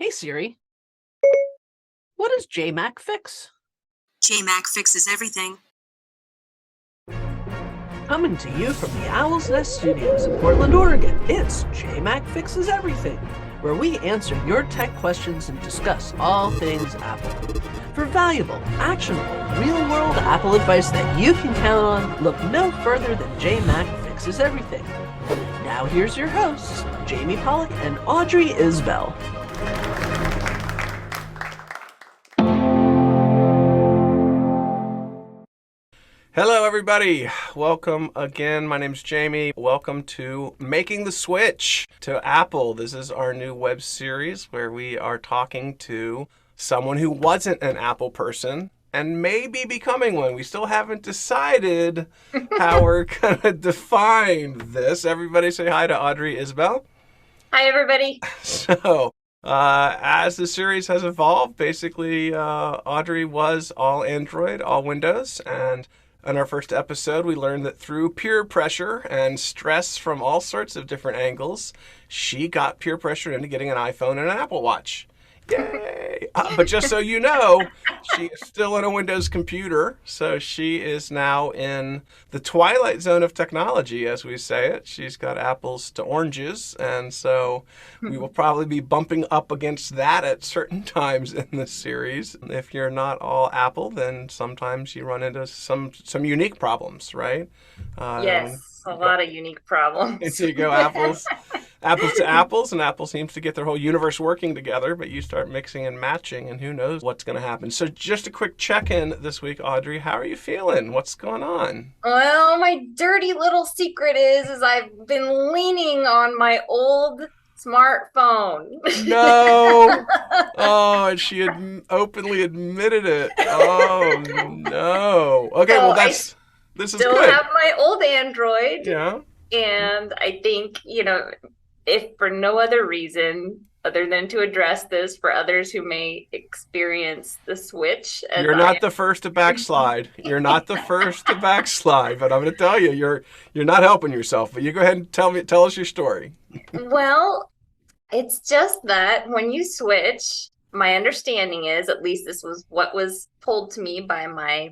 Hey Siri, what does JMac fix? JMac fixes everything. Coming to you from the Owl's Nest Studios in Portland, Oregon, it's JMac Fixes Everything, where we answer your tech questions and discuss all things Apple. For valuable, actionable, real-world Apple advice that you can count on, look no further than JMac Fixes Everything. Now here's your hosts, Jamie Pollock and Audrey Isbell. Hello, everybody. Welcome again. My name's Jamie. Welcome to Making the Switch to Apple. This is our new web series where we are talking to someone who wasn't an Apple person and may be becoming one. We still haven't decided how we're going to define this. Everybody say hi to Audrey Isbell. Hi, everybody. So, as the series has evolved, basically, Audrey was all Android, all Windows, and in our first episode, we learned that through peer pressure and stress from all sorts of different angles, she got peer pressure into getting an iPhone and an Apple Watch. Yay! But just so you know, she is still in a Windows computer, so she is now in the twilight zone of technology, as we say it. She's got apples to oranges, and so we will probably be bumping up against that at certain times in this series. If you're not all Apple, then sometimes you run into some unique problems, right? Yes, a lot of unique problems. So you go apples to apples, and Apple seems to get their whole universe working together, but you start mixing and matching, and who knows what's going to happen. So just a quick check-in this week, Audrey. How are you feeling? What's going on? Well, my dirty little secret is I've been leaning on my old smartphone. No! Oh, and she had openly admitted it. Oh, no. Okay, So well, this is Still good. have my old Android, Yeah. and I think, if for no other reason other than to address this for others who may experience the switch. You're not the first to backslide. You're not the first to backslide, but I'm going to tell you, you're not helping yourself. But you go ahead and tell us your story. Well, it's just that when you switch, my understanding is, at least this was what was told to me by my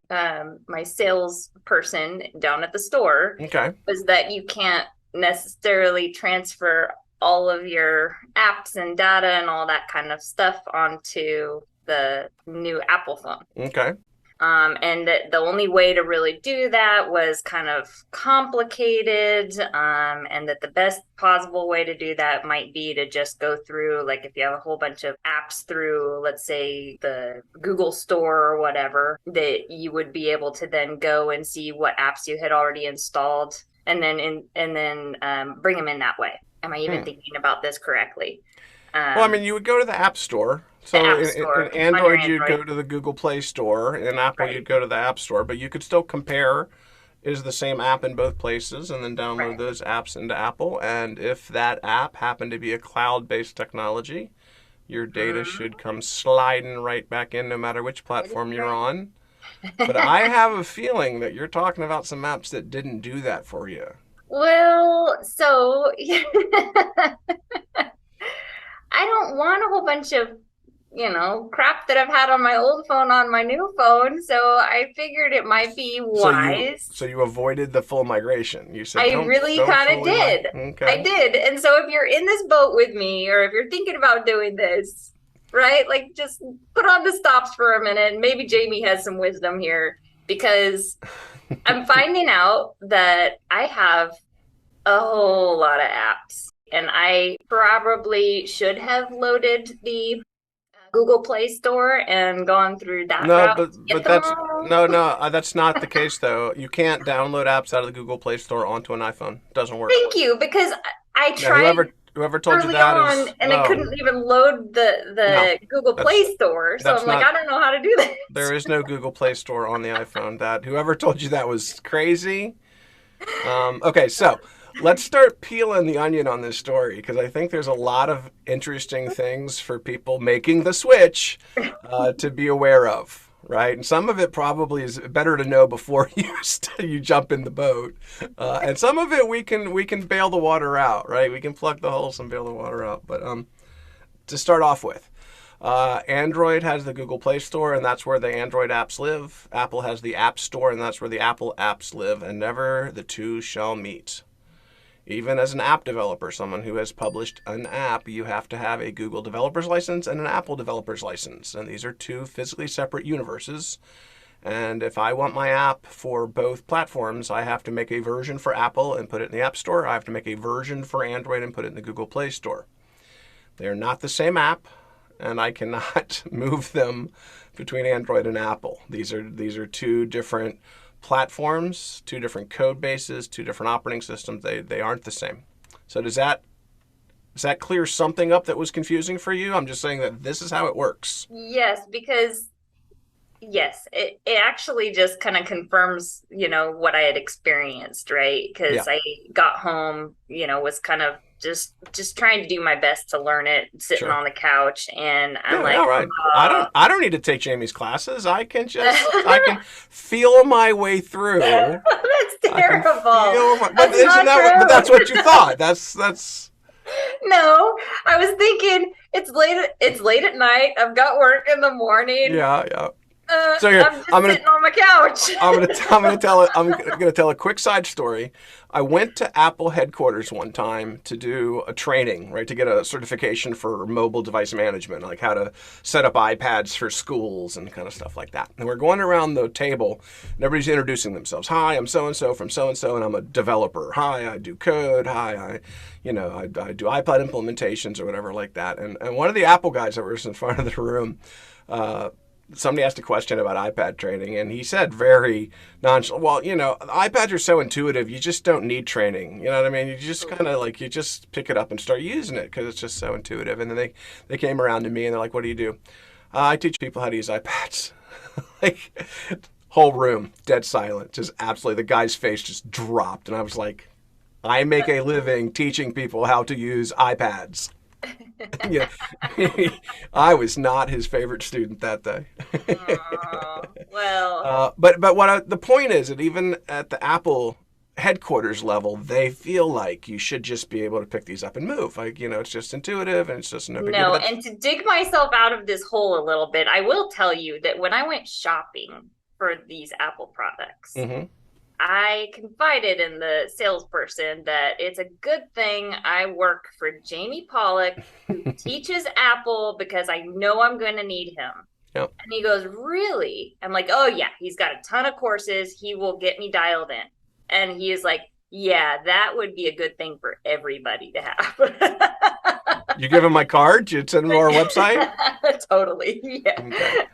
my salesperson down at the store, Okay. was that you can't necessarily transfer all of your apps and data and all that kind of stuff onto the new Apple phone. Okay. And that the only way to really do that was kind of complicated, and that the best possible way to do that might be to just go through, like if you have a whole bunch of apps through, let's say, the Google Store or whatever, that you would be able to then go and see what apps you had already installed and then bring them in that way. Am I even thinking about this correctly? Well, I mean, you would go to the App Store. So in Android, you'd go to the Google Play Store. In Apple, Right. you'd go to the App Store. But you could still compare, is the same app in both places, and then download Right. those apps into Apple. And if that app happened to be a cloud-based technology, your data should come sliding right back in no matter which platform you're on. But I have a feeling that you're talking about some apps that didn't do that for you. Well, so I don't want a whole bunch of, crap that I've had on my old phone on my new phone. So I figured it might be wise. So you avoided the full migration. You said I don't really kind of fully did. Okay. I did. And so if you're in this boat with me, or if you're thinking about doing this, right, like just put on the stops for a minute. Maybe Jamie has some wisdom here, because I'm finding out that I have a whole lot of apps, and I probably should have loaded the Google Play Store and gone through that No, route. but to get that's them all. that's not the case though. You can't download apps out of the Google Play Store onto an iPhone. It doesn't work. Thank you, because I Yeah, tried whoever told you early that on, is and I no. couldn't even load the Google Play Store. So that's I'm like, not- I don't know how to do this. There is no Google Play Store on the iPhone. That whoever told you that was crazy. Okay, so let's start peeling the onion on this story, because I think there's a lot of interesting things for people making the switch to be aware of. right? And some of it probably is better to know before you jump in the boat. And some of it we can bail the water out, right? We can plug the holes and bail the water out. But to start off with, Android has the Google Play Store, and that's where the Android apps live. Apple has the App Store, and that's where the Apple apps live, and never the two shall meet. Even as an app developer, someone who has published an app, you have to have a Google developer's license and an Apple developer's license. And these are two physically separate universes. And if I want my app for both platforms, I have to make a version for Apple and put it in the App Store. I have to make a version for Android and put it in the Google Play Store. They are not the same app, and I cannot move them between Android and Apple. These are two different platforms, two different code bases, two different operating systems. They aren't the same. So does that clear something up that was confusing for you? I'm just saying that this is how it works. Yes, because it actually just kind of confirms, what I had experienced, right? Because I got home, was kind of just trying to do my best to learn it, sitting on the couch, and I'm all right. I don't need to take Jamie's classes. I can feel my way through. That's terrible. But that's what you thought. That's. No, I was thinking it's late at night. I've got work in the morning. Yeah. So here, I'm sitting on my couch. I'm gonna tell a quick side story. I went to Apple headquarters one time to do a training, right, to get a certification for mobile device management, like how to set up iPads for schools and kind of stuff like that. And we're going around the table, and everybody's introducing themselves. Hi, I'm so and so from so and so, and I'm a developer. Hi, I do code. Hi, I do iPad implementations or whatever like that. And one of the Apple guys that was in front of the room. Somebody asked a question about iPad training, and he said very nonchalant, well, iPads are so intuitive, you just don't need training. You know what I mean? You just kind of you just pick it up and start using it because it's just so intuitive. And then they came around to me, and they're like, what do you do? I teach people how to use iPads. Whole room, dead silent, just absolutely, the guy's face just dropped. And I was like, I make a living teaching people how to use iPads. Yeah, I was not his favorite student that day. Well, but the point is that even at the Apple headquarters level, they feel like you should just be able to pick these up and move. It's just intuitive and it's just no big deal. And to dig myself out of this hole a little bit, I will tell you that when I went shopping for these Apple products, I confided in the salesperson that it's a good thing I work for Jamie Pollock, who teaches Apple, because I know I'm going to need him. Yep. And he goes, really? I'm like, oh, yeah, he's got a ton of courses. He will get me dialed in. And he is like, yeah, that would be a good thing for everybody to have. You give him my card? You send him to our website? Totally, yeah.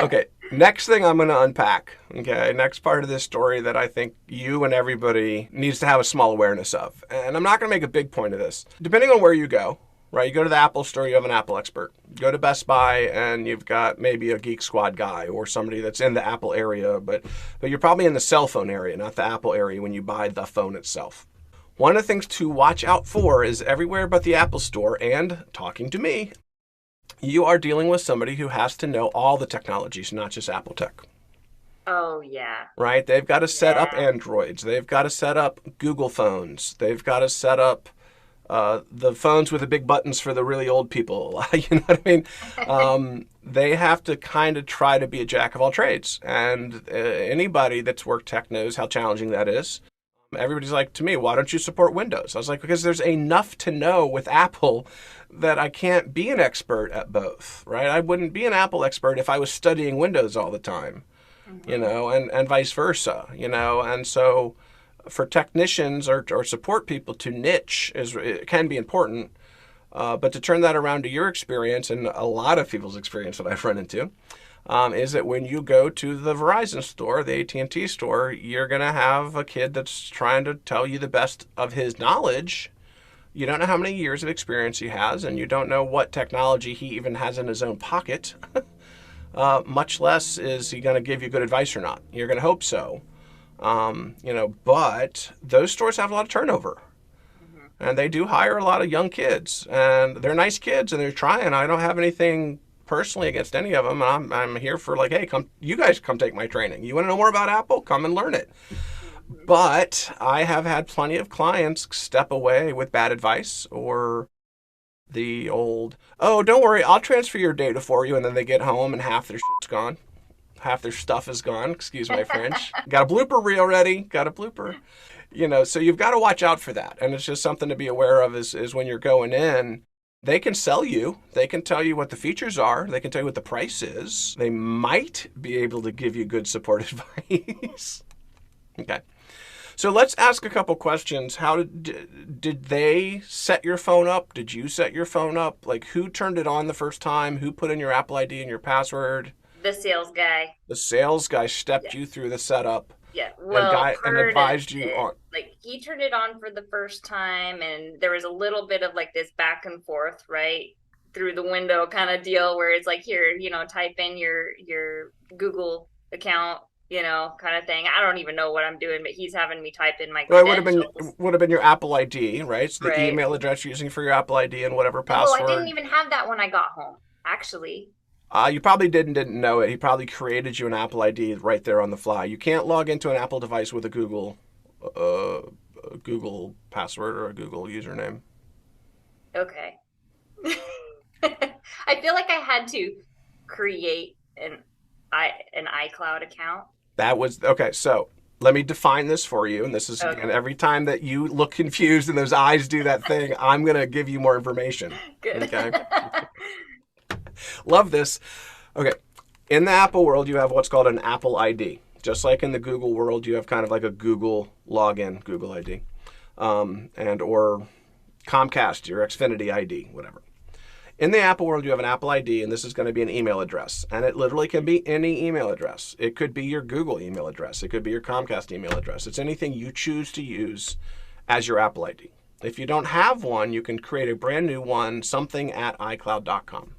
Okay. Next thing I'm going to unpack, okay, next part of this story that I think you and everybody needs to have a small awareness of. And I'm not going to make a big point of this. Depending on where you go, right, you go to the Apple store, you have an Apple expert. You go to Best Buy, and you've got maybe a Geek Squad guy or somebody that's in the Apple area, but you're probably in the cell phone area, not the Apple area when you buy the phone itself. One of the things to watch out for is everywhere but the Apple store, and talking to me, you are dealing with somebody who has to know all the technologies, not just Apple tech. Oh, yeah. Right? They've got to set up Androids. They've got to set up Google phones. They've got to set up the phones with the big buttons for the really old people. You know what I mean? They have to kind of try to be a jack of all trades. And anybody that's worked tech knows how challenging that is. Everybody's like, to me, why don't you support Windows? I was like, because there's enough to know with Apple that I can't be an expert at both, right? I wouldn't be an Apple expert if I was studying Windows all the time, and vice versa, and so for technicians or support people to niche it can be important, but to turn that around to your experience and a lot of people's experience that I've run into, is that when you go to the Verizon store, the AT&T store, you're going to have a kid that's trying to tell you the best of his knowledge. You don't know how many years of experience he has, and you don't know what technology he even has in his own pocket, much less is he going to give you good advice or not. You're going to hope so. But those stores have a lot of turnover. And they do hire a lot of young kids, and they're nice kids, and they're trying. I don't have anything personally against any of them. I'm here for hey, you guys come take my training. You want to know more about Apple? Come and learn it. But I have had plenty of clients step away with bad advice or the old, oh, don't worry, I'll transfer your data for you, and then they get home and half their shit's gone. Half their stuff is gone, excuse my French. Got a blooper reel ready, got a blooper. So you've got to watch out for that. And it's just something to be aware of is when you're going in, they can sell you. They can tell you what the features are. They can tell you what the price is. They might be able to give you good support advice. Okay. So let's ask a couple questions. How did they set your phone up? Did you set your phone up? Like, who turned it on the first time? Who put in your Apple ID and your password? The sales guy. The sales guy stepped you through the setup. Yeah, well, and advised you on. Like, he turned it on for the first time, and there was a little bit of like this back and forth, right, through the window kind of deal, where it's like, here, type in your Google account, kind of thing. I don't even know what I'm doing, but he's having me type in my credentials. Well, it would have been your Apple ID, right? So the email address you're using for your Apple ID and whatever password. Oh, I didn't even have that when I got home, actually. You probably didn't know it. He probably created you an Apple ID right there on the fly. You can't log into an Apple device with a Google password or a Google username. Okay. I feel like I had to create an iCloud account. That was okay. So let me define this for you. And this is again, every time that you look confused and those eyes do that thing, I'm going to give you more information. Good. Okay. Love this. Okay. In the Apple world, you have what's called an Apple ID. Just like in the Google world, you have kind of like a Google login, Google ID, and or Comcast, your Xfinity ID, whatever. In the Apple world, you have an Apple ID, and this is going to be an email address. And it literally can be any email address. It could be your Google email address. It could be your Comcast email address. It's anything you choose to use as your Apple ID. If you don't have one, you can create a brand new one, something at iCloud.com.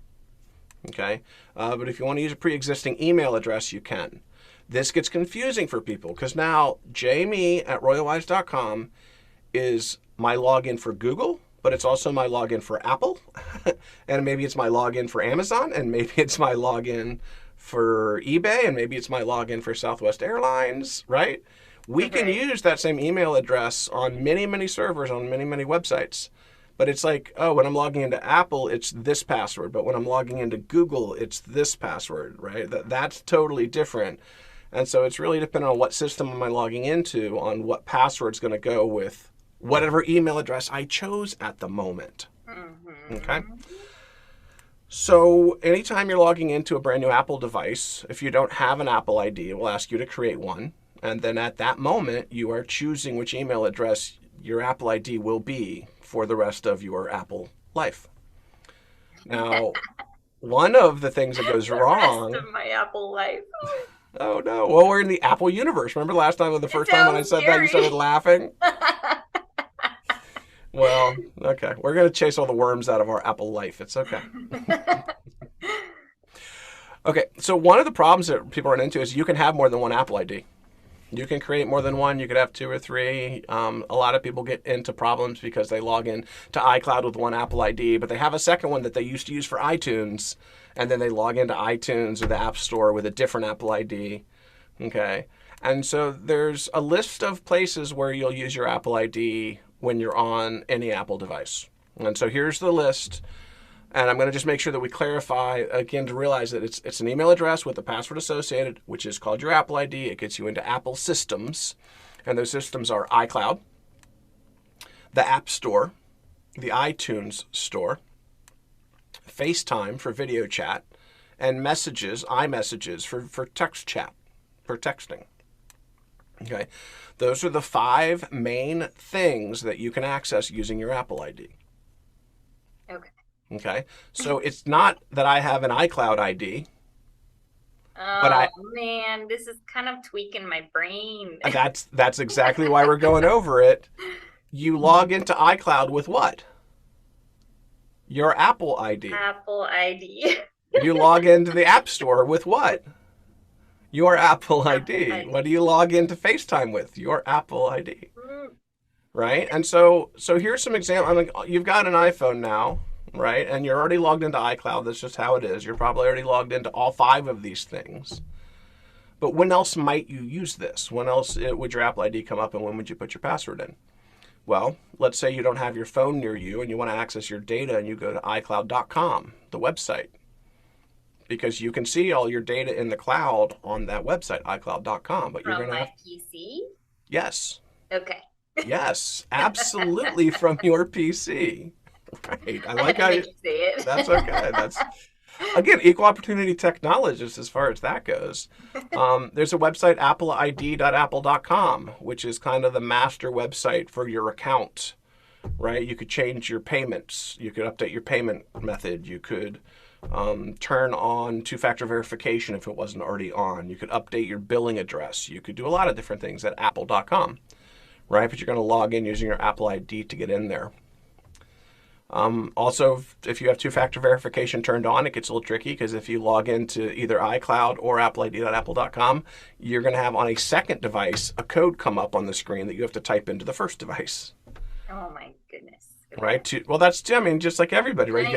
Okay? But if you want to use a pre-existing email address, you can. This gets confusing for people because now Jamie at royalwise.com is my login for Google, but it's also my login for Apple, and maybe it's my login for Amazon, and maybe it's my login for eBay, and maybe it's my login for Southwest Airlines, right? We can use that same email address on many, many servers, on many, many websites. But it's like, oh, when I'm logging into Apple, it's this password. But when I'm logging into Google, it's this password, right? That's totally different. And so it's really dependent on what system am I logging into, on what password's going to go with whatever email address I chose at the moment. Mm-hmm. Okay? So anytime you're logging into a brand new Apple device, if you don't have an Apple ID, it will ask you to create one. And then at that moment, you are choosing which email address your Apple ID will be for the rest of your Apple life. Now, one of the things that goes wrong... The rest of my Apple life. Oh, no. Well, we're in the Apple universe. Remember last time, the first time when I said that, you started laughing? Well, okay. We're going to chase all the worms out of our Apple life. It's okay. Okay, so one of the problems that people run into is you can have more than one Apple ID. You can create more than one. You could have two or three. A lot of people get into problems because they log in to iCloud with one Apple ID, but they have a second one that they used to use for iTunes, and then they log into iTunes or the App Store with a different Apple ID. Okay, and so there's a list of places where you'll use your Apple ID when you're on any Apple device. And so here's the list. And I'm going to just make sure that we clarify, again, to realize that it's an email address with a password associated, which is called your Apple ID. It gets you into Apple systems. And those systems are iCloud, the App Store, the iTunes Store, FaceTime for video chat, and Messages, iMessages for text chat, for texting. Okay, those are the 5 main things that you can access using your Apple ID. Okay. Okay, so it's not that I have an iCloud ID. Oh, man, this is kind of tweaking my brain. That's exactly why we're going over it. You log into iCloud with what? Your Apple ID. Apple ID. You log into the App Store with what? Your Apple ID. What do you log into FaceTime with? Your Apple ID. Right? And so here's some examples. I mean, you've got an iPhone now, right? And you're already logged into iCloud. That's just how it is. You're probably already logged into all 5 of these things. But when else might you use this? When else would your Apple ID come up, and when would you put your password in? Well, let's say you don't have your phone near you and you want to access your data and you go to iCloud.com, the website, because you can see all your data in the cloud on that website, iCloud.com. But you're From going to my PC? Yes. Okay. Yes, absolutely from your PC. Right. I like had to how make you say it. that's okay. That's again equal opportunity technologist as far as that goes. There's a website, appleid.apple.com, which is kind of the master website for your account. Right. You could change your payments. You could update your payment method. You could turn on two-factor verification if it wasn't already on. You could update your billing address. You could do a lot of different things at apple.com. Right, but you're going to log in using your Apple ID to get in there. Also, if you have two-factor verification turned on, it gets a little tricky because if you log into either iCloud or appleid.apple.com, you're going to have on a second device a code come up on the screen that you have to type into the first device. Oh my goodness. Right. Well, that's, I mean, just like everybody, right? You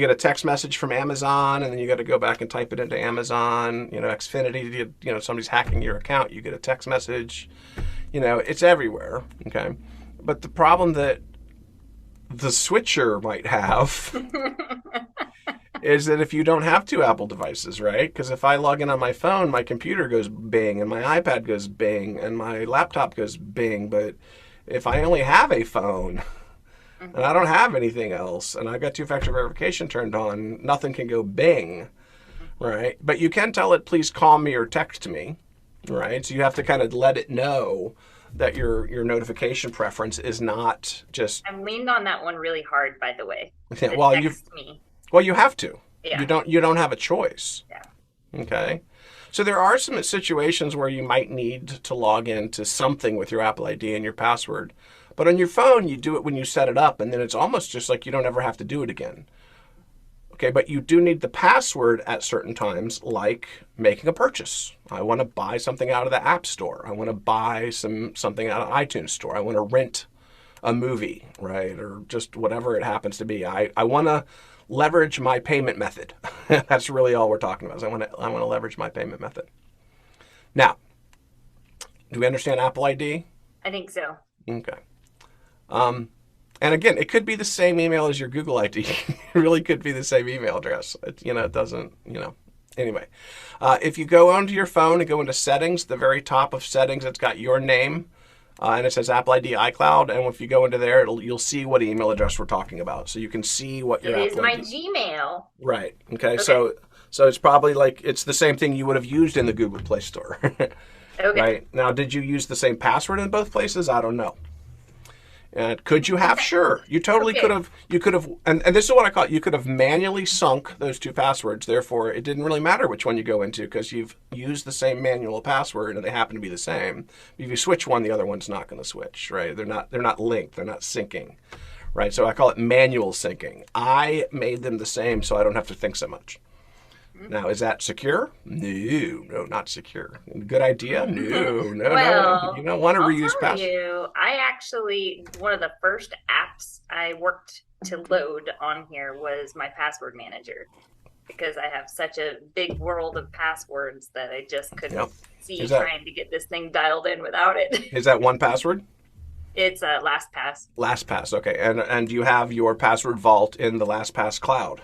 get a text message from Amazon, and then you got to go back and type it into Amazon. Xfinity. Somebody's hacking your account. You get a text message. It's everywhere. Okay. But the problem that the switcher might have is that if you don't have two Apple devices, right? Because if I log in on my phone, my computer goes bing, and my iPad goes bing, and my laptop goes bing. But if I only have a phone and I don't have anything else, and I've got two-factor verification turned on, nothing can go bing, right? But you can tell it, please call me or text me. Right, so you have to kind of let it know that your notification preference is not just. I've leaned on that one really hard, by the way. Yeah, well, you have to. Yeah. You don't have a choice. Yeah. Okay, so there are some situations where you might need to log into something with your Apple ID and your password, but on your phone you do it when you set it up, and then it's almost just like you don't ever have to do it again. Okay, but you do need the password at certain times, like making a purchase. I want to buy something out of the App Store. I want to buy something out of iTunes Store. I want to rent a movie, right? Or just whatever it happens to be. I want to leverage my payment method. That's really all we're talking about. Is I want to leverage my payment method. Now, do we understand Apple ID? I think so. Okay. And again, it could be the same email as your Google ID. It really could be the same email address. It doesn't, Anyway, if you go onto your phone and go into settings, the very top of settings, it's got your name, and it says Apple ID iCloud. And if you go into there, you'll see what email address we're talking about. So you can see what your It is Apple my ID. Gmail. Right. Okay. So it's probably like it's the same thing you would have used in the Google Play Store. Okay. Right. Now, did you use the same password in both places? I don't know. Could you have? Sure. You totally could have. You could have, and this is what I call it. You could have manually sunk those two passwords. Therefore, it didn't really matter which one you go into because you've used the same manual password and they happen to be the same. If you switch one, the other one's not going to switch. Right? They're not linked. They're not syncing. Right? So I call it manual syncing. I made them the same, so I don't have to think so much. Now, is that secure? No, not secure. Good idea? No. Well, You don't want to reuse passwords. I actually, one of the first apps I worked to load on here was my password manager because I have such a big world of passwords that I just couldn't see trying to get this thing dialed in without it. Is that 1Password? It's LastPass. LastPass, okay. And you have your password vault in the LastPass cloud?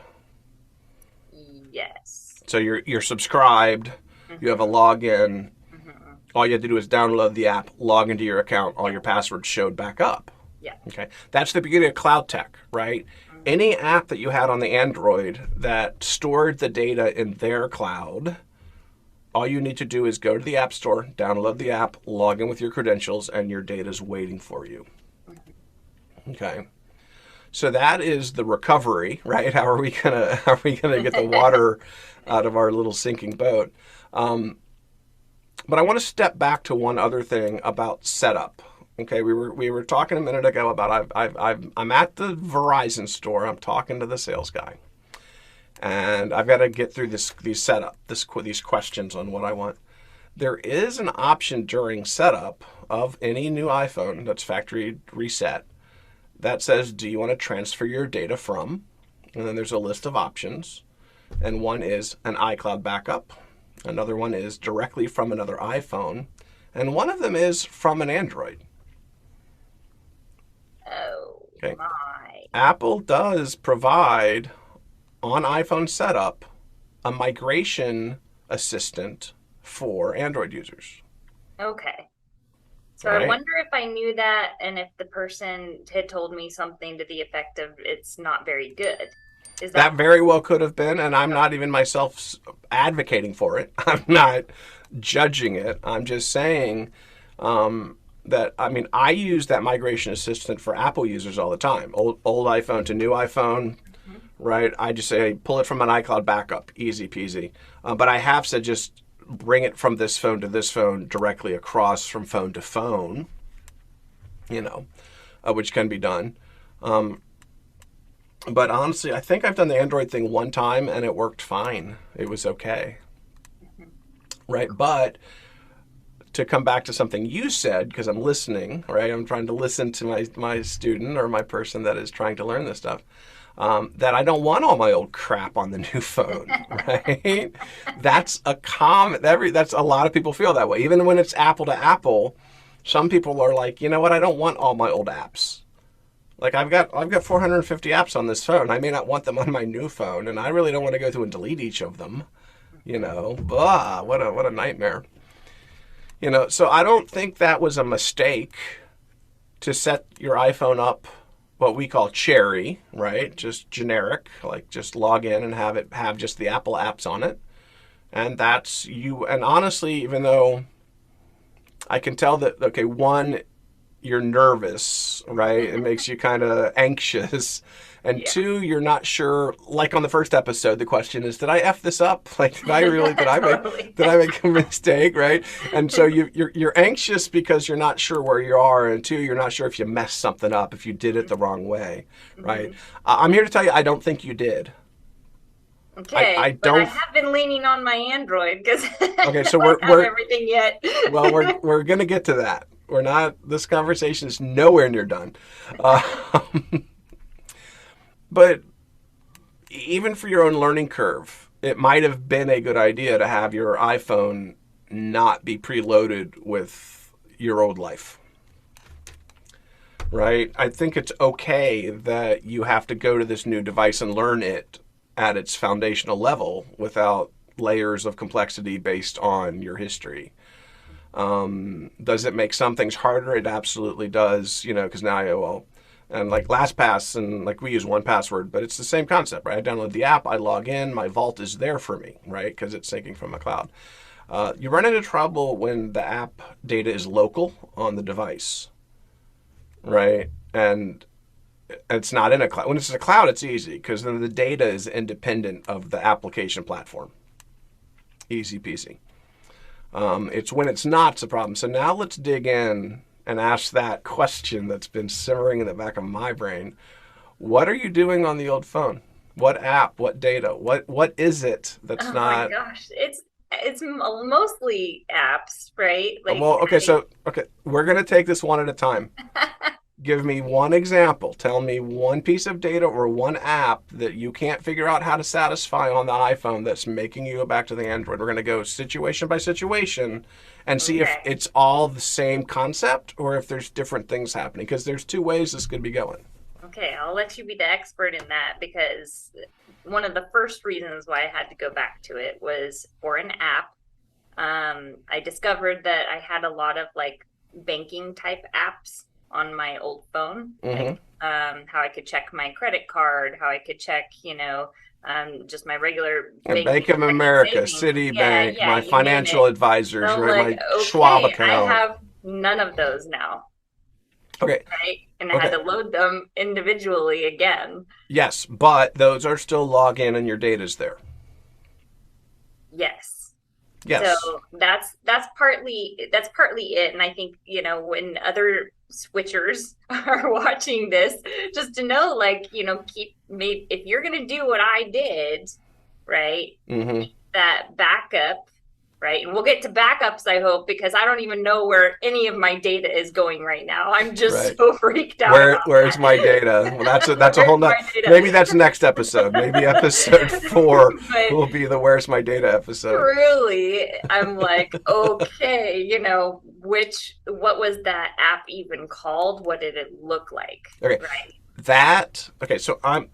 Yes. So you're subscribed, you have a login, all you have to do is download the app, log into your account, all your passwords showed back up. Yeah. Okay. That's the beginning of cloud tech, right? Any app that you had on the Android that stored the data in their cloud, all you need to do is go to the App Store, download the app, log in with your credentials, and your data's waiting for you. Okay. So that is the recovery, right? How are we gonna get the water out of our little sinking boat? But I want to step back to one other thing about setup. Okay, we were talking a minute ago about I'm at the Verizon store. I'm talking to the sales guy, and I've got to get through these questions on what I want. There is an option during setup of any new iPhone that's factory reset that says, do you want to transfer your data from? And then there's a list of options. And one is an iCloud backup. Another one is directly from another iPhone. And one of them is from an Android. Okay. my. Apple does provide on iPhone setup a migration assistant for Android users. Okay. So All I right. wonder if I knew that and if the person had told me something to the effect of it's not very good. Is That that very well could have been, and I'm not even myself advocating for it. I'm not judging it. I'm just saying that, I mean, I use that migration assistant for Apple users all the time. Old iPhone to new iPhone, Mhm. right? I just say pull it from an iCloud backup, easy peasy. But I have said just bring it from this phone to this phone directly across from phone to phone, which can be done. But honestly, I think I've done the Android thing one time and it worked fine. It was okay, right? But to come back to something you said, because I'm listening, right? I'm trying to listen to my student or my person that is trying to learn this stuff. That I don't want all my old crap on the new phone, right? That's that's a lot of people feel that way. Even when it's Apple to Apple, some people are like, you know what? I don't want all my old apps. Like I've got 450 apps on this phone. I may not want them on my new phone, and I really don't want to go through and delete each of them. What a nightmare. So I don't think that was a mistake to set your iPhone up what we call cherry, right? Just generic, like just log in and have it have just the Apple apps on it. And that's you. And honestly, even though I can tell that, okay, one, you're nervous, right? It makes you kind of anxious. And Yeah. two, you're not sure, like on the first episode, the question is, did I F this up? Like, did I Totally. make a mistake, right? And so you're anxious because you're not sure where you are. And two, you're not sure if you messed something up, if you did it the wrong way, right? Mhm. I'm here to tell you, I don't think you did. Okay, I but I don't. have been leaning on my Android because Okay, I so don't have everything yet. well, we're gonna get to that. We're not. This conversation is nowhere near done. But even for your own learning curve, it might have been a good idea to have your iPhone not be preloaded with your old life. Right? I think it's okay that you have to go to this new device and learn it at its foundational level without layers of complexity based on your history. Does it make some things harder? It absolutely does, because now and like LastPass and like we use 1Password, but it's the same concept, right? I download the app, I log in, my vault is there for me, right? Because it's syncing from a cloud. You run into trouble when the app data is local on the device, right? And it's not in a cloud. When it's in a cloud, it's easy because then the data is independent of the application platform. Easy peasy. It's when it's not the problem. So now let's dig in and ask that question that's been simmering in the back of my brain. What are you doing on the old phone? What app? What data? What is it that's Oh my not? gosh, it's mostly apps, right? Like, Well, okay, we're gonna take this one at a time. Give me one example. Tell me one piece of data or one app that you can't figure out how to satisfy on the iPhone that's making you go back to the Android. We're going to go situation by situation and see if okay. it's all the same concept or if there's different things happening, because there's two ways this could be going. Okay, I'll let you be the expert in that because one of the first reasons why I had to go back to it was for an app. I discovered that I had a lot of like banking type apps on my old phone, like how I could check my credit card, how I could check, just my regular And banking, Bank of checking, America, savings. Yeah, Citibank, yeah, my you name financial it. advisors, So I'm right, like, my Schwab okay, I account. have none of those now, Okay, right? And I had okay. to load them individually again. Yes, but those are still login and your data's there. Yes. So Yes. that's partly it. And I think, when other switchers are watching this, just to know, like, if you're gonna do what I did, right? Mm-hmm. Keep that backup, right? And we'll get to backups, I hope, because I don't even know where any of my data is going right now. I'm just Right. so freaked out about Where's that. my data? Well, that's a Where's whole my nother. data? Maybe that's next episode. Maybe episode 4 But will be the "Where's my data" episode. truly, I'm like, okay, what was that app even called? What did it look like? Okay, Right. Okay, so I'm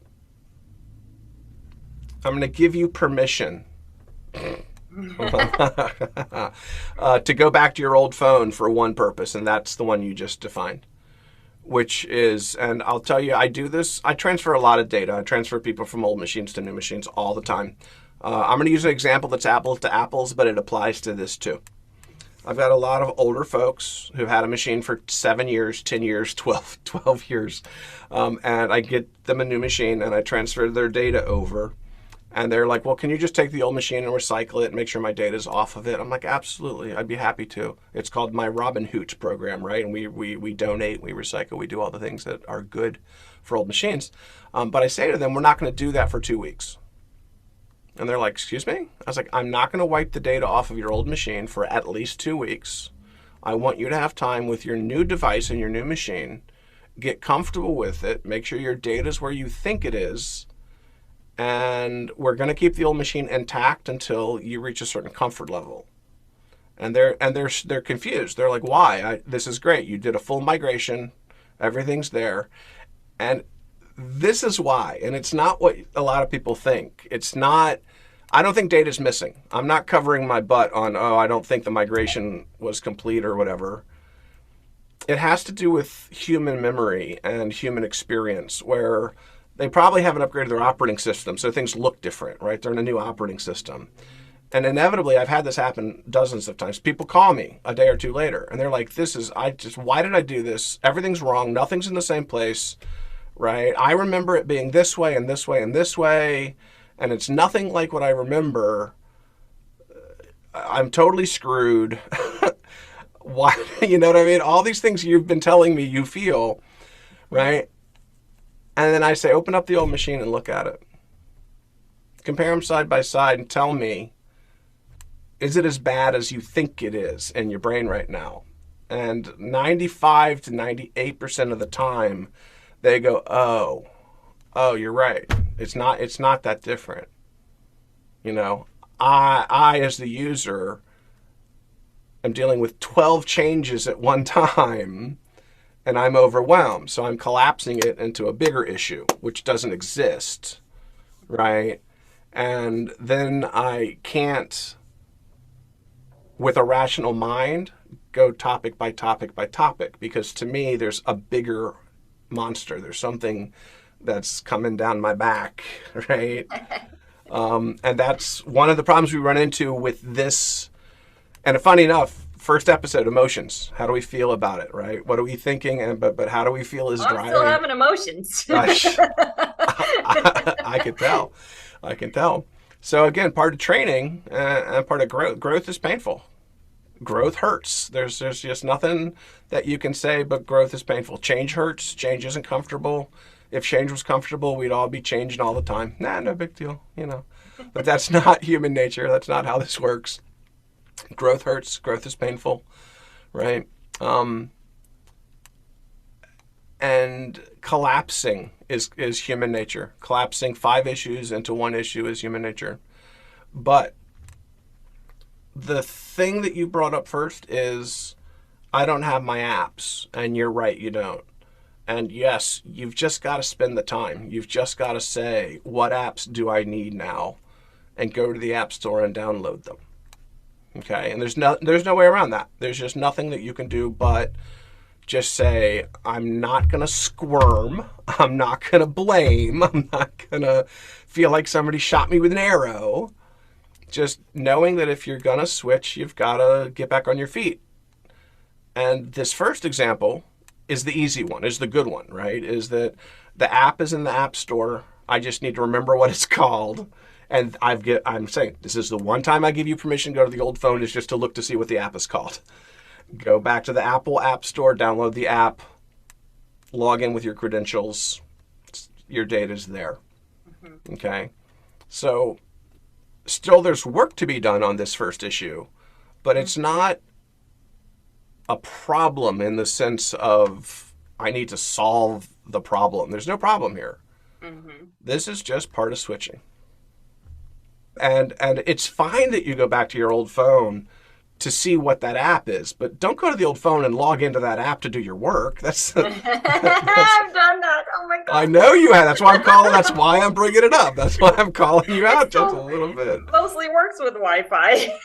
going to give you permission to go back to your old phone for one purpose, and that's the one you just defined, which is, and I'll tell you, I do this, I transfer a lot of data. I transfer people from old machines to new machines all the time. I'm going to use an example that's apples to apples, but it applies to this too. I've got a lot of older folks who've had a machine for 7 years, 10 years, 12 years, and I get them a new machine and I transfer their data over. And they're like, well, can you just take the old machine and recycle it and make sure my data's off of it? I'm like, absolutely. I'd be happy to. It's called my Robin Hoot program, right? And we donate, we recycle, we do all the things that are good for old machines. But I say to them, we're not going to do that for 2 weeks. And they're like, excuse me? I was like, I'm not going to wipe the data off of your old machine for at least 2 weeks. I want you to have time with your new device and your new machine, get comfortable with it, make sure your data's where you think it is, and we're going to keep the old machine intact until you reach a certain comfort level. And they're confused. They're like, why? This is great. You did a full migration. Everything's there. And this is why. And it's not what a lot of people think. It's not, I don't think data's missing. I'm not covering my butt on, I don't think the migration was complete or whatever. It has to do with human memory and human experience, where they probably haven't upgraded their operating system, so things look different, right? They're in a new operating system. And inevitably, I've had this happen dozens of times. People call me a day or two later, and they're like, why did I do this? Everything's wrong. Nothing's in the same place, right? I remember it being this way and this way and this way, and it's nothing like what I remember. I'm totally screwed. Why? You know what I mean? All these things you've been telling me you feel, right? And then I say, open up the old machine and look at it. Compare them side by side and tell me, is it as bad as you think it is in your brain right now? And 95 to 98% of the time, they go, oh, you're right. It's not that different. You know, I as the user am dealing with 12 changes at one time, and I'm overwhelmed. So I'm collapsing it into a bigger issue, which doesn't exist, right? And then I can't, with a rational mind, go topic by topic by topic, because to me, there's a bigger monster. There's something that's coming down my back, right? And that's one of the problems we run into with this. And funny enough, first episode, emotions. How do we feel about it, right? What are we thinking? And but how do we feel is driving? I'm still having emotions. Gosh, I can tell. So again, part of training and part of growth is painful. Growth hurts. There's just nothing that you can say, but growth is painful. Change hurts. Change isn't comfortable. If change was comfortable, we'd all be changing all the time. Nah, no big deal, you know. But that's not human nature. That's not how this works. Growth hurts. Growth is painful, right? And collapsing is human nature. Collapsing 5 issues into 1 issue is human nature. But the thing that you brought up first is, I don't have my apps, and you're right, you don't. And yes, you've just got to spend the time. You've just got to say, what apps do I need now? And go to the App Store and download them. Okay, and there's no way around that. There's just nothing that you can do but just say, I'm not going to squirm. I'm not going to blame. I'm not going to feel like somebody shot me with an arrow. Just knowing that if you're going to switch, you've got to get back on your feet. And this first example is the easy one, is the good one, right? Is that the app is in the App Store. I just need to remember what it's called. And I'm saying, this is the one time I give you permission to go to the old phone, is just to look to see what the app is called. Go back to the Apple App Store, download the app, log in with your credentials. Your data's there. Mm-hmm. Okay? So still there's work to be done on this first issue, but it's not a problem in the sense of I need to solve the problem. There's no problem here. Mm-hmm. This is just part of switching. And it's fine that you go back to your old phone, to see what that app is. But don't go to the old phone and log into that app to do your work. I've done that. Oh my God. I know you have. That's why I'm calling. That's why I'm bringing it up. That's why I'm calling you out just a little bit. Mostly works with Wi-Fi.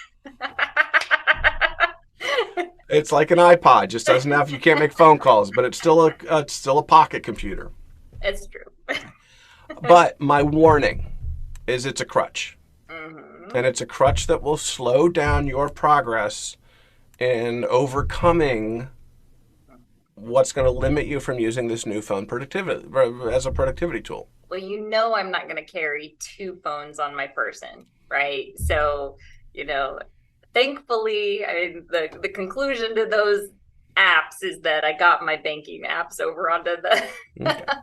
It's like an iPod. Just doesn't have. You can't make phone calls, but it's still a pocket computer. It's true. But my warning is it's a crutch. Mm-hmm. And it's a crutch that will slow down your progress in overcoming what's going to limit you from using this new phone productivity as a productivity tool. Well, you know I'm not going to carry 2 phones on my person, right? So, thankfully, the conclusion to those apps is that I got my banking apps over onto the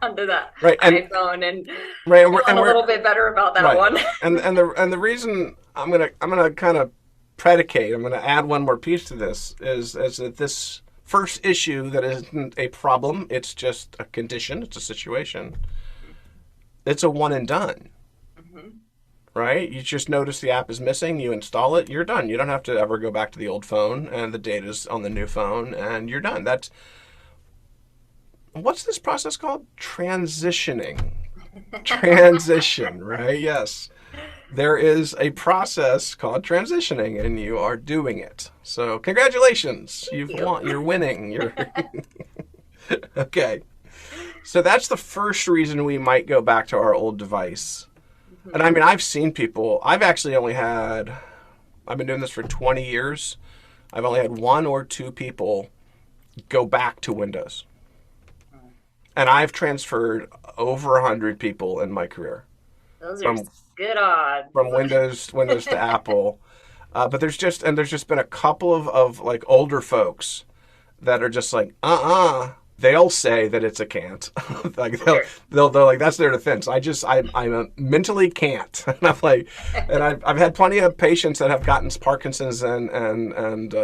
onto the iPhone, and I'm a little bit better about that one. and the reason I'm gonna kind of predicate, I'm gonna add one more piece to this is that this first issue that isn't a problem, it's just a condition, it's a situation. It's a one and done. Mm-hmm. Right? You just notice the app is missing, you install it, you're done. You don't have to ever go back to the old phone, and the data's on the new phone, and you're done. What's this process called? Transitioning. Transition, right? Yes. There is a process called transitioning, and you are doing it. So congratulations. You're winning. Okay. So that's the first reason we might go back to our old device. And I mean, I've seen people, I've been doing this for 20 years. I've only had 1 or 2 people go back to Windows. And I've transferred over 100 people in my career. Those are good odds. From Windows to Apple. But there's just been a couple of like older folks that are just like, they'll say that it's a can't. Like they're like, that's their defense. I mentally can't. And I'm like, and I've had plenty of patients that have gotten Parkinson's and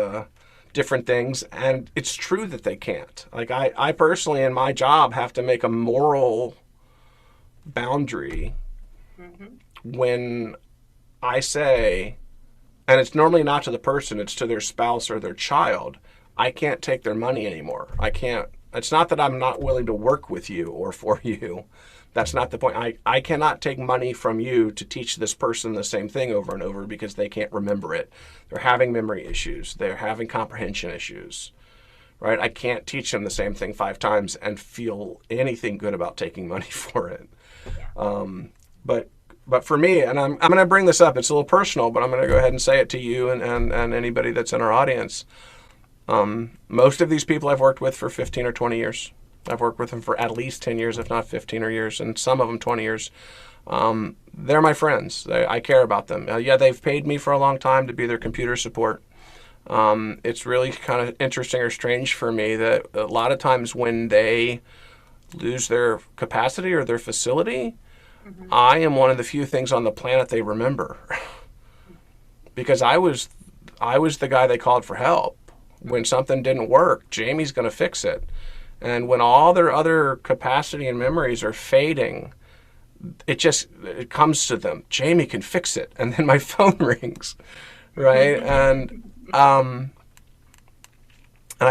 different things, and it's true that they can't. Like I personally in my job have to make a moral boundary when I say, and it's normally not to the person, it's to their spouse or their child, I can't take their money anymore. I can't. It's not that I'm not willing to work with you or for you. That's not the point. I cannot take money from you to teach this person the same thing over and over because they can't remember it. They're having memory issues. They're having comprehension issues, right? I can't teach them the same thing 5 times and feel anything good about taking money for it. Yeah. But for me, and I'm going to bring this up, it's a little personal, but I'm going to go ahead and say it to you and anybody that's in our audience. Most of these people I've worked with for 15 or 20 years. I've worked with them for at least 10 years, if not 15 or years, and some of them 20 years. They're my friends. I care about them. Yeah, they've paid me for a long time to be their computer support. It's really kind of interesting or strange for me that a lot of times when they lose their capacity or their facility, I am one of the few things on the planet they remember. Because I was the guy they called for help. When something didn't work, Jamie's going to fix it. And when all their other capacity and memories are fading, it comes to them. Jamie can fix it. And then my phone rings, right? And I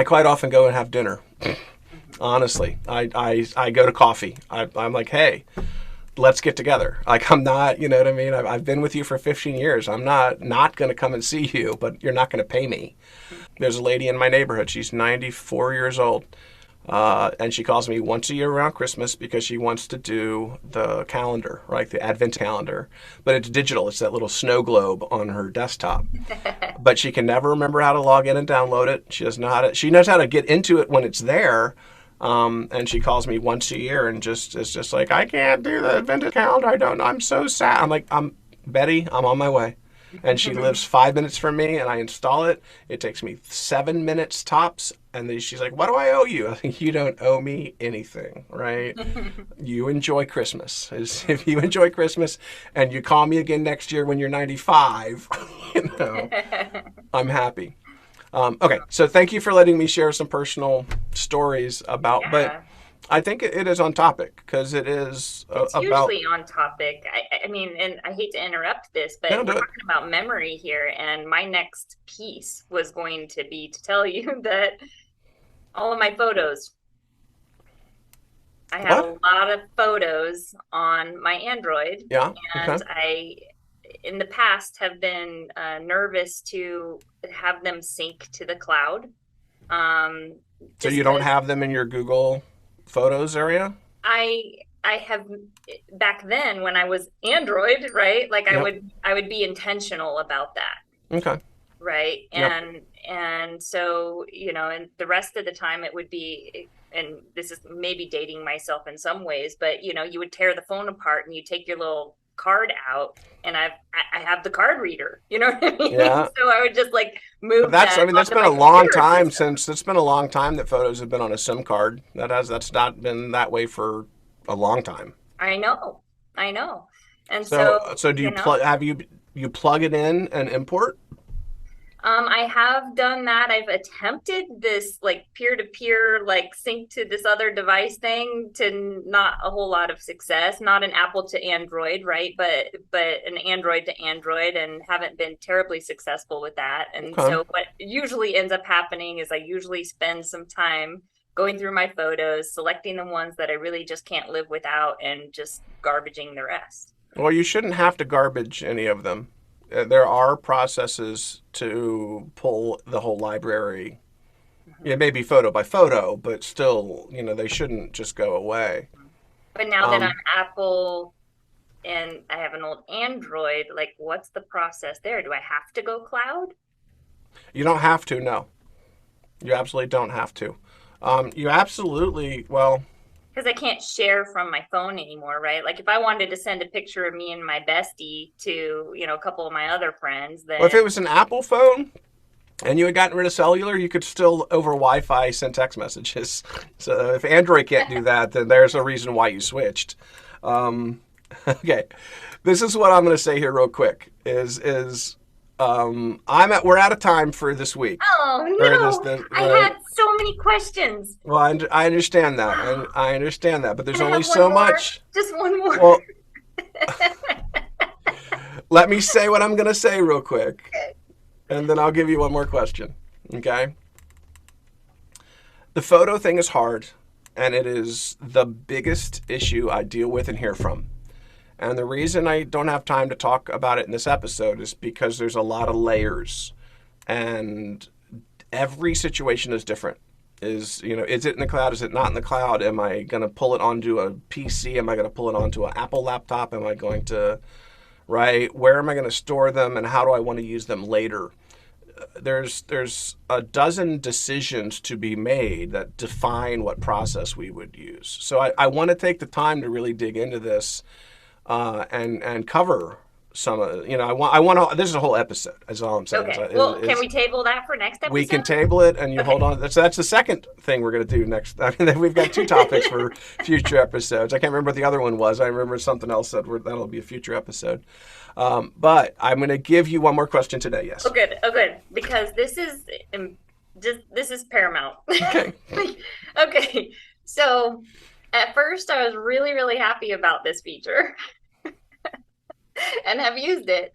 quite often go and have dinner. Honestly, I go to coffee. I'm like, hey, let's get together. Like, I'm not, you know what I mean? I've been with you for 15 years. I'm not going to come and see you, but you're not going to pay me. There's a lady in my neighborhood. She's 94 years old. And she calls me once a year around Christmas because she wants to do the calendar, right? The Advent calendar. But it's digital. It's that little snow globe on her desktop. But she can never remember how to log in and download it. She knows how to get into it when it's there. And she calls me once a year and it's just like, I can't do the Advent calendar. I'm so sad. I'm like, Betty, I'm on my way. And she lives 5 minutes from me, and I install it. It takes me 7 minutes tops. And then she's like, what do I owe you? I think you don't owe me anything, right? You enjoy Christmas. If you enjoy Christmas and you call me again next year when you're 95, I'm happy. Okay, so thank you for letting me share some personal stories about, but I think it is on topic because it is It's about. usually on topic. I mean, and I hate to interrupt this, Yeah, but do we're it. talking about memory here, and my next piece was going to be to tell you that all of my photos, I have What? a lot of photos on my Android, Yeah. Okay. and I, in the past, have been nervous to have them sync to the cloud. Um, So just you don't because have them in your Google Photos area? I I have back then when I was Android, right? Like Yep. I would be intentional about that, Okay. right? Yep. And so, you know, and the rest of the time it would be, and this is maybe dating myself in some ways, but you know, you would tear the phone apart and you take your little card out, and I have the card reader, you know what I mean? Yeah. So I would just like But move that's, I that mean, that's onto been my a long computer time system. since, it's been a long time that photos have been on a SIM card. That's not been that way for a long time. I know. I know. And So, so, so do you you know, plug, have you plug it in and import? I have done that. I've attempted this like peer-to-peer, like sync to this other device thing to not a whole lot of success. Not an Apple to Android, right? But an Android to Android, and haven't been terribly successful with that. And Okay. so what usually ends up happening is I usually spend some time going through my photos, selecting the ones that I really just can't live without, and just garbaging the rest. Well, you shouldn't have to garbage any of them. There are processes to pull the whole library. It may be photo by photo, but still, they shouldn't just go away. But now that I'm Um, Apple and I have an old Android, like what's the process there? Do I have to go cloud? you don't have to, no. You absolutely don't have to. You absolutely, well, Because I can't share from my phone anymore, right? Like if I wanted to send a picture of me and my bestie to, you know, a couple of my other friends, if it then was an Apple phone and you had gotten rid of cellular, you could still over Wi-Fi send text messages. So if Android can't do that, then there's a reason why you switched. Um, okay, this is what I'm going to say here real quick. We're out of time for this week. oh Or this, no, the, I right? had so many questions. Well, I understand that, and I understand that, but there's Can I only have one so more? much. Just one more. Well, let me say what I'm going to say real quick, and then I'll give you one more question. Okay? The photo thing is hard, and it is the biggest issue I deal with and hear from. And the reason I don't have time to talk about it in this episode is because there's a lot of layers, and every situation is different. Is it in the cloud? Is it not in the cloud? Am I going to pull it onto a PC? Am I going to pull it onto an Apple laptop? Am I going to, right? Where am I going to store them, and how do I want to use them later? There's a dozen decisions to be made that define what process we would use. So I want to take the time to really dig into this, and cover some of, I want to, this is a whole episode, is all I'm saying. Okay. Well, can we table that for next We can episode? table it, and you Okay. hold on. That's the second thing we're going to do next. I mean, we've got two topics for future episodes. I can't remember what the other one was. I remember something else that'll be a future episode. But I'm going to give you one more question today. Yes. Oh, good. Oh, good. Because this is this is paramount. Okay. Okay. So at first, I was really, really happy about this feature and have used it.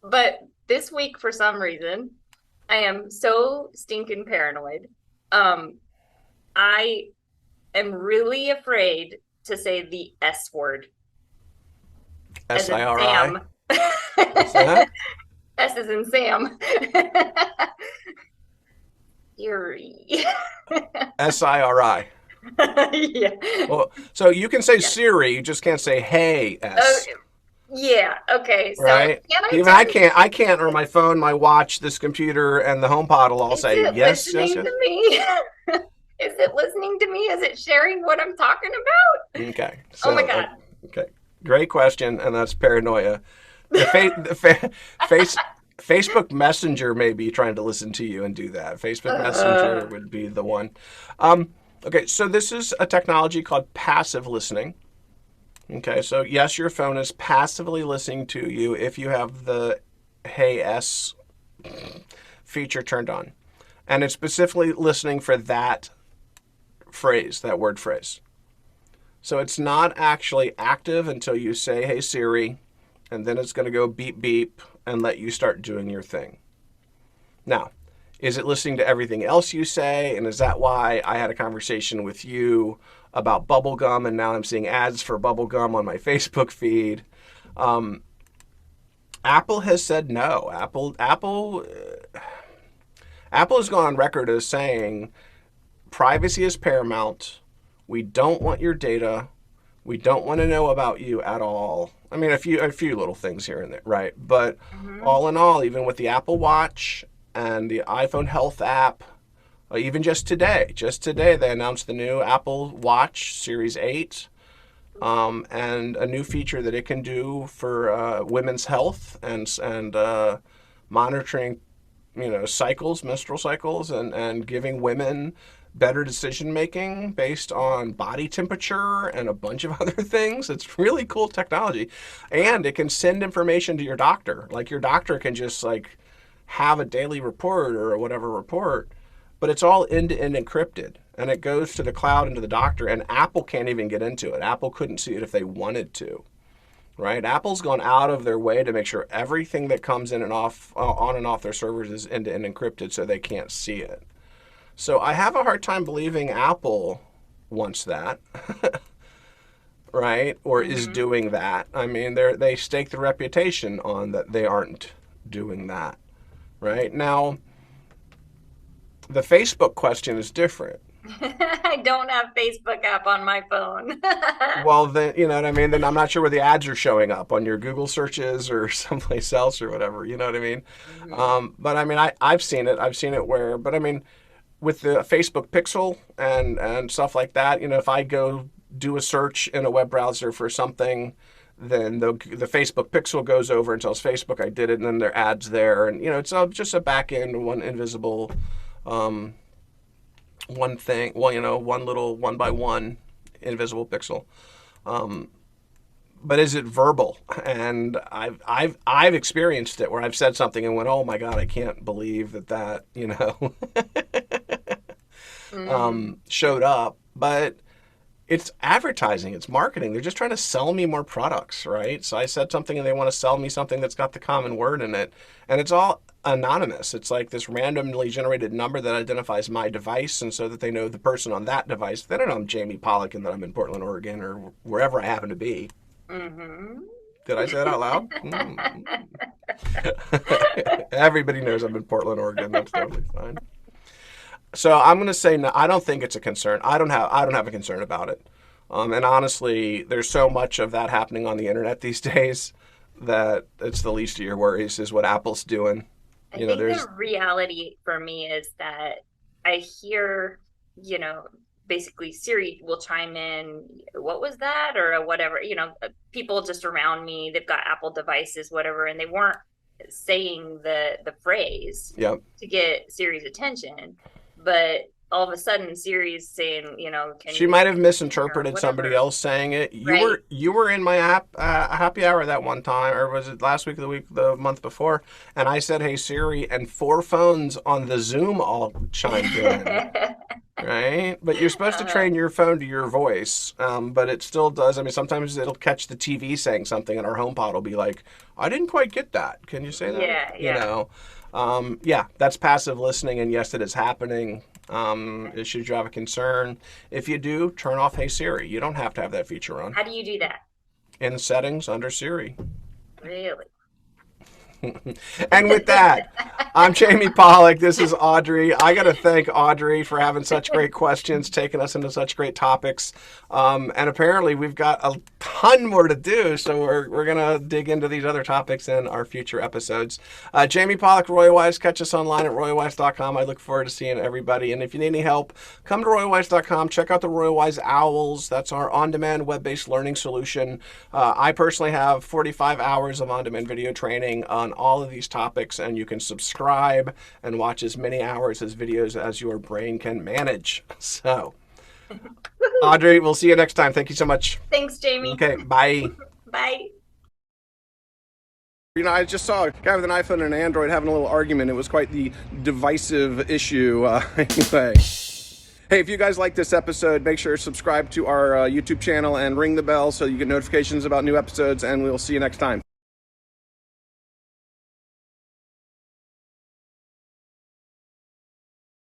But this week, for some reason, I am so stinking paranoid. I am really afraid to say the S word, as in SIRI. Sam. What's that? S is in Sam. Siri. SIRI. Yeah. Well, so you can say Siri, you just can't say Hey S. Yeah. Okay. So Right? can I Even tell you, I can't, or my phone, my watch, this computer, and the HomePod will all is say it yes, yes, listening yes. to me? Is it listening to me? Is it sharing what I'm talking about? Okay. Oh So, my God. okay. Great question, and that's paranoia. Face Facebook Messenger may be trying to listen to you and do that. Facebook Messenger would be the one. Okay, so this is a technology called passive listening. Okay, so yes, your phone is passively listening to you if you have the Hey S feature turned on. And it's specifically listening for that phrase, that word phrase. So it's not actually active until you say, hey Siri, and then it's going to go beep beep and let you start doing your thing. Now, is it listening to everything else you say? And is that why I had a conversation with you about bubblegum and now I'm seeing ads for bubblegum on my Facebook feed? Apple has said no. Apple has gone on record as saying privacy is paramount. We don't want your data. We don't want to know about you at all. I mean, a few little things here and there, right? But all in all, even with the Apple Watch and the iPhone Health app, even just today they announced the new Apple Watch Series 8 and a new feature that it can do for women's health and monitoring, cycles, menstrual cycles, and giving women better decision making based on body temperature and a bunch of other things. It's really cool technology, and it can send information to your doctor. Like your doctor can just have a daily report or whatever report, but it's all end-to-end encrypted, and it goes to the cloud and to the doctor, and Apple can't even get into it. Apple couldn't see it if they wanted to, right? Apple's gone out of their way to make sure everything that comes in and off, on and off their servers is end-to-end encrypted so they can't see it. So I have a hard time believing Apple wants that, right? Or is doing that. I mean, they stake the reputation on that they aren't doing that. Right? Now, the Facebook question is different. I don't have Facebook app on my phone. Well, then, you know what I mean? Then I'm not sure where the ads are showing up on your Google searches or someplace else or whatever. You know what I mean? But I mean, I've seen it. I've seen it where, but I mean, with the Facebook Pixel and stuff like that, if I go do a search in a web browser for something, then the Facebook Pixel goes over and tells Facebook I did it, and then there are ads there. And, it's just a back end, one invisible, one thing, one little 1x1 invisible pixel. But is it verbal? And I've experienced it where I've said something and went, oh my God, I can't believe that, showed up. But it's advertising, it's marketing. They're just trying to sell me more products, right? So I said something and they want to sell me something that's got the common word in it. And it's all anonymous. It's like this randomly generated number that identifies my device, and so that they know the person on that device. They don't know I'm Jamie Pollock and that I'm in Portland, Oregon, or wherever I happen to be. Did I say that out loud? Everybody knows I'm in Portland, Oregon. That's totally fine. So I'm going to say no. I don't think it's a concern. I don't have a concern about it. And honestly, there's so much of that happening on the internet these days that it's the least of your worries is what Apple's doing. I think the reality for me is that I hear, basically Siri will chime in, what was that? Or whatever, people just around me, they've got Apple devices, whatever, and they weren't saying the phrase to get Siri's attention. But all of a sudden Siri's saying, she might have misinterpreted somebody else saying it. You were in my happy hour that one time, or was it last week, the month before? And I said, hey Siri, and 4 phones on the Zoom all chimed in. Right? But you're supposed to train your phone to your voice, but it still does. I mean, sometimes it'll catch the TV saying something and our HomePod will be like, I didn't quite get that. Can you say that? Yeah. That's passive listening, and yes, it is happening. Should you have a concern? If you do, turn off Hey Siri. You don't have to have that feature on. How do you do that? In settings under Siri. Really? And with that, I'm Jamie Pollock. This is Audrey. I got to thank Audrey for having such great questions, taking us into such great topics. And apparently we've got a ton more to do, so we're going to dig into these other topics in our future episodes. Jamie Pollock, RoyWise. Catch us online at roywise.com. I look forward to seeing everybody. And if you need any help, come to roywise.com. Check out the RoyWise Owls. That's our on-demand web-based learning solution. I personally have 45 hours of on-demand video training on all of these topics, and you can subscribe and watch as many hours as videos as your brain can manage. So, Audrey, we'll see you next time. Thank you so much. Thanks, Jamie. Okay, bye. Bye. I just saw a guy with an iPhone and an Android having a little argument. It was quite the divisive issue. Anyway. Hey, if you guys like this episode, make sure to subscribe to our YouTube channel and ring the bell so you get notifications about new episodes, and we'll see you next time.